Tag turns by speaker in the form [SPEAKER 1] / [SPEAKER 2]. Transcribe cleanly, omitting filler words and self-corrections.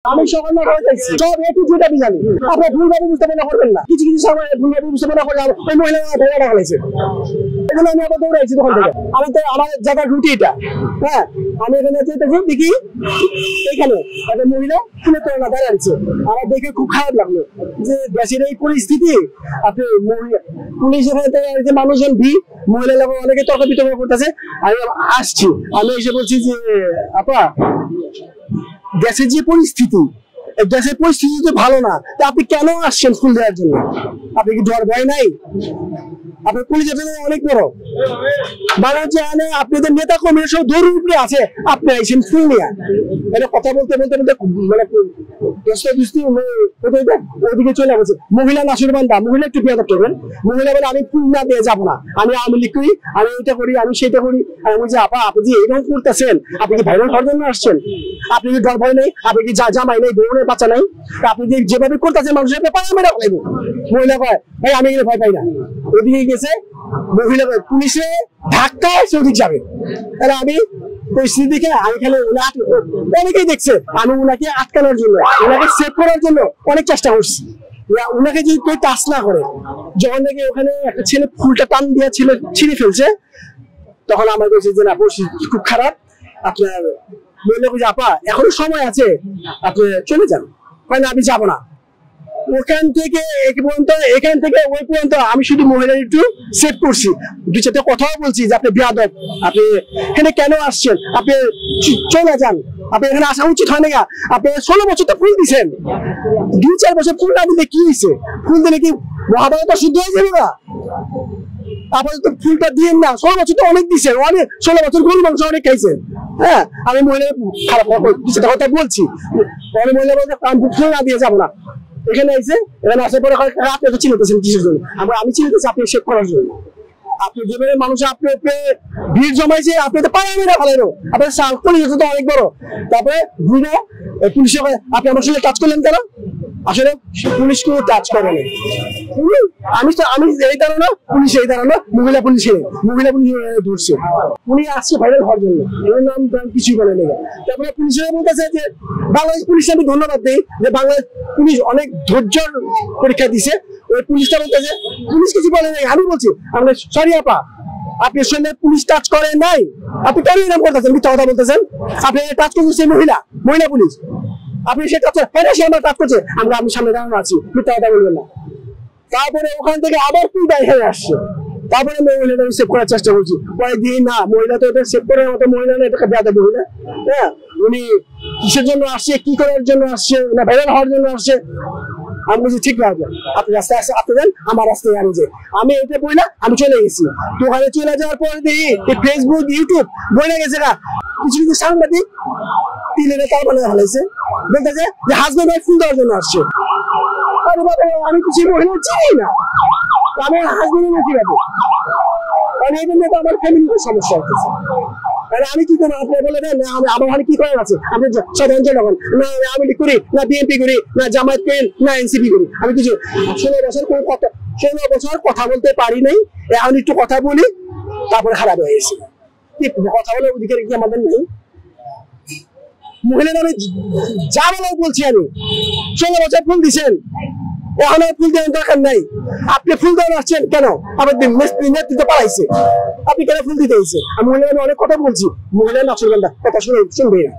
[SPEAKER 1] আমি সকাল না করে যাচ্ছি সব একটু যেটা আমি জানি আপনার ভুলভাবে উপস্থাপনা করবেন না, কিছু কিছু সময় ভুলভাবে উপস্থাপনা করে ওই মহিলা ধরে ফেলেছে, এগুলো আমি আবার দৌড়াইছি তখন থেকে। আমি তো আমার জায়গার রুটি এটা, হ্যাঁ আমি এখানে দেখি এখানে একটা মহিলা ফুলে তোলা দাঁড়িয়ে আছে, আমার দেখে খুব খারাপ লাগলো যে দেশের এই পরিস্থিতি। আপনি পুলিশ এখানে থেকে মানুষজন ভিড়, মহিলা লোক অনেকে তর্ক বিতর্ক করতেছে। আমি আসছি, আমি এসে বলছি যে আপা দেশের যে পরিস্থিতি, দেশের পরিস্থিতি তো ভালো না, তা আপনি কেন আসছেন ফুল দেওয়ার জন্য? আপনি কি ডর ভয় নাই? আপনার পুলিশের জন্য অনেক বড় বাংলাদেশে আপনাদের নেতা কর্মীরা সব দৌড়ের উপরে আছে, আপনি আইসেন ফুল নিয়ে। এটা কথা বলতে বলতে বলতে মানে ওদিকে চলে গেছে। মহিলা নাসুরবান্ধা, মহিলা একটু বিয়াদব করবেন। মহিলা বলে আমি ফুল না দিয়ে যাবো না, আমি আওয়ামী লীগ করি, আমি এটা করি, আমি সেটা করি। আমি বলছি আপা আপনি যে এইরকম করতেছেন, আপনি কি ভাইরাল হওয়ার জন্য আসছেন? আপনি কি ডর ভয় নেই? আপনি কি জামাই নেই, বউনের বাচ্চা নাই? আপনি যে যেভাবে করতেছেন মানুষের ব্যাপারে মেরে ফেলাইব। মহিলা কয় ভাই আমি এগুলো ভয় পাই না। ওদিকে গেছে মহিলা পুলিশে ধাক্কা এসে ওদিক যাবে, তাহলে আমি পরিস্থিতি দেখে আমি এখানে অনেকেই দেখছে আমি ওনাকে আটকানোর জন্য, ওনাকে সেভ করার জন্য অনেক চেষ্টা করছি। ওনাকে যদি কেউ টাচ না করে, যখন নাকি ওখানে একটা ছেলে ফুলটা টান দিয়ে ছিঁড়ে ফেলছে, তখন আমার কাছে যে না পরিস্থিতি খুব খারাপ। আপনার বললে যে আপা এখনো সময় আছে, আপনি চলে যান। মানে আমি যাবো না ওখান থেকে এখান থেকে ওই পর্যন্ত। আমি শুধু মহিলার একটু সেভ করছি, দু চারটা কথাও বলছি যে আপনি বেয়াদব, আপনি এখানে কেন আসছেন, আপনি চলে যান, আপনি এখানে আসা উচিত হয় না। আপনি 16 বছর তো ফুল দিচ্ছেন, 2-4 বছর ফুল না দিলে কি হয়েছে? ফুল দিলে কি মহাভারত শুদ্ধ হয়ে যাবে না? আপাতত ফুলটা দিয়ে না, 16 বছর তো অনেক দিচ্ছেন, অনেক 16 বছর গরু মাংস অনেক খাইছেন। হ্যাঁ আমি মহিলা খারাপ কথা বলছি, অনেক মহিলা বলছে আমি ফুল না দিয়ে যাবো না। এখানে এসে এখানে আসার পরে আপনি তো চিনতেছেন কিসের জন্য? আমি চিনতেছি আপনি সেভ করার জন্য। আপনি যেভাবে মানুষ আপনি ভিড় জমাইছে, আপনি তো পারে না ফেলাইলো, আপনার পুলিশ তো অনেক বড়। তারপরে ঘুরে পুলিশের আপনি আমার সঙ্গে টাচ করলেন কেন? আসলে পুলিশ কোনো টাচ করে না। আমি এই দাঁড়ানো, পুলিশ এই দাঁড়ানো, মহিলা পুলিশ ধরছে। উনি আসছে ভাইরাল হওয়ার জন্য, এর নাম কিছুই বলে নেই। তারপরে পুলিশের বলতেছে যে বাংলাদেশ পুলিশকে আমি ধন্যবাদ দিই যে বাংলাদেশ পুলিশ অনেক ধৈর্যের পরীক্ষা দিছে। ওই পুলিশটা বলতেছে পুলিশ কিছু বলে নাই। আমি বলছি আমরা সরি আপা, আপনি সঙ্গে পুলিশ টাচ করে নাই, আপনি কেন এরকম করতেছেন? মিথ্যা কথা বলতেছেন। আপনি টাচ করছেন সেই মহিলা পুলিশ, আপনি সে টাচ সে আমরা টাচ করছে, আমি সামনে দাঁড়ানো আছি, মিথ্যা কথা বলবেন না। তারপরে ওখান থেকে আবার তুই বাইরে আসছে, তারপরে মহিলাটাকে সেভ করার চেষ্টা করছি। কয়েকদিন না মহিলা তো এটা সেভ করার মতো মহিলা না, এটা বেয়াদব মহিলা। হ্যাঁ উনি কিসের জন্য আসছে, কি করার জন্য আসছে, না ভাইরাল হওয়ার জন্য আসছে? আমি বলছি ঠিক আছে, আপনি রাস্তায় আসে আপনি যান, আমার রাস্তায় আমি যাই। আমি এটা বই না, আমি চলে গেছি। তো ওখানে চলে যাওয়ার পরে দেখি ফেসবুক ইউটিউব বইলে গেছে না, কিছু কিছু সাংবাদিক তিলের তাল বানিয়ে ফেলাইছে, বলতেছে যে হাজবেন্ড ওয়াইফ ফুল দেওয়ার জন্য আসছে। আরে বাবা আমি কিছু মহিলা চিনি না, আমি হাজবেন্ড কিভাবে? আমি এই জন্য আমার ফ্যামিলিতে সমস্যা হচ্ছে। আমি কি করবো? আপনি বলে দেন আমার কি করার আছে? আপনি সাধারণ জনগণ না আওয়ামী লীগ করি, না বিএনপি করি, না জামায়াত করি, না এনসিপি করি, আমি কিছু 16 বছর কথা বলতে পারি নাই। এখন একটু কথা বলি, তারপরে খারাপ হয়ে গেছে। কথা বলে অধিকার কি আমাদের নেই? মহিলারা আমি যা বলে বলছি, আমি 16 বছর ফুল দিচ্ছেন, এখন ফুল দেওয়ার দরকার নাই। আপনি ফুল দেওয়ার আসছেন কেন? আমাদের নেতৃত্ব পালাইছে, আপনি কেন ফুল দিতে এসেছেন? আমি মহিলা অনেক কথা বলছি, মহিলা নাচুরবান্ধা কথা শুনবে না।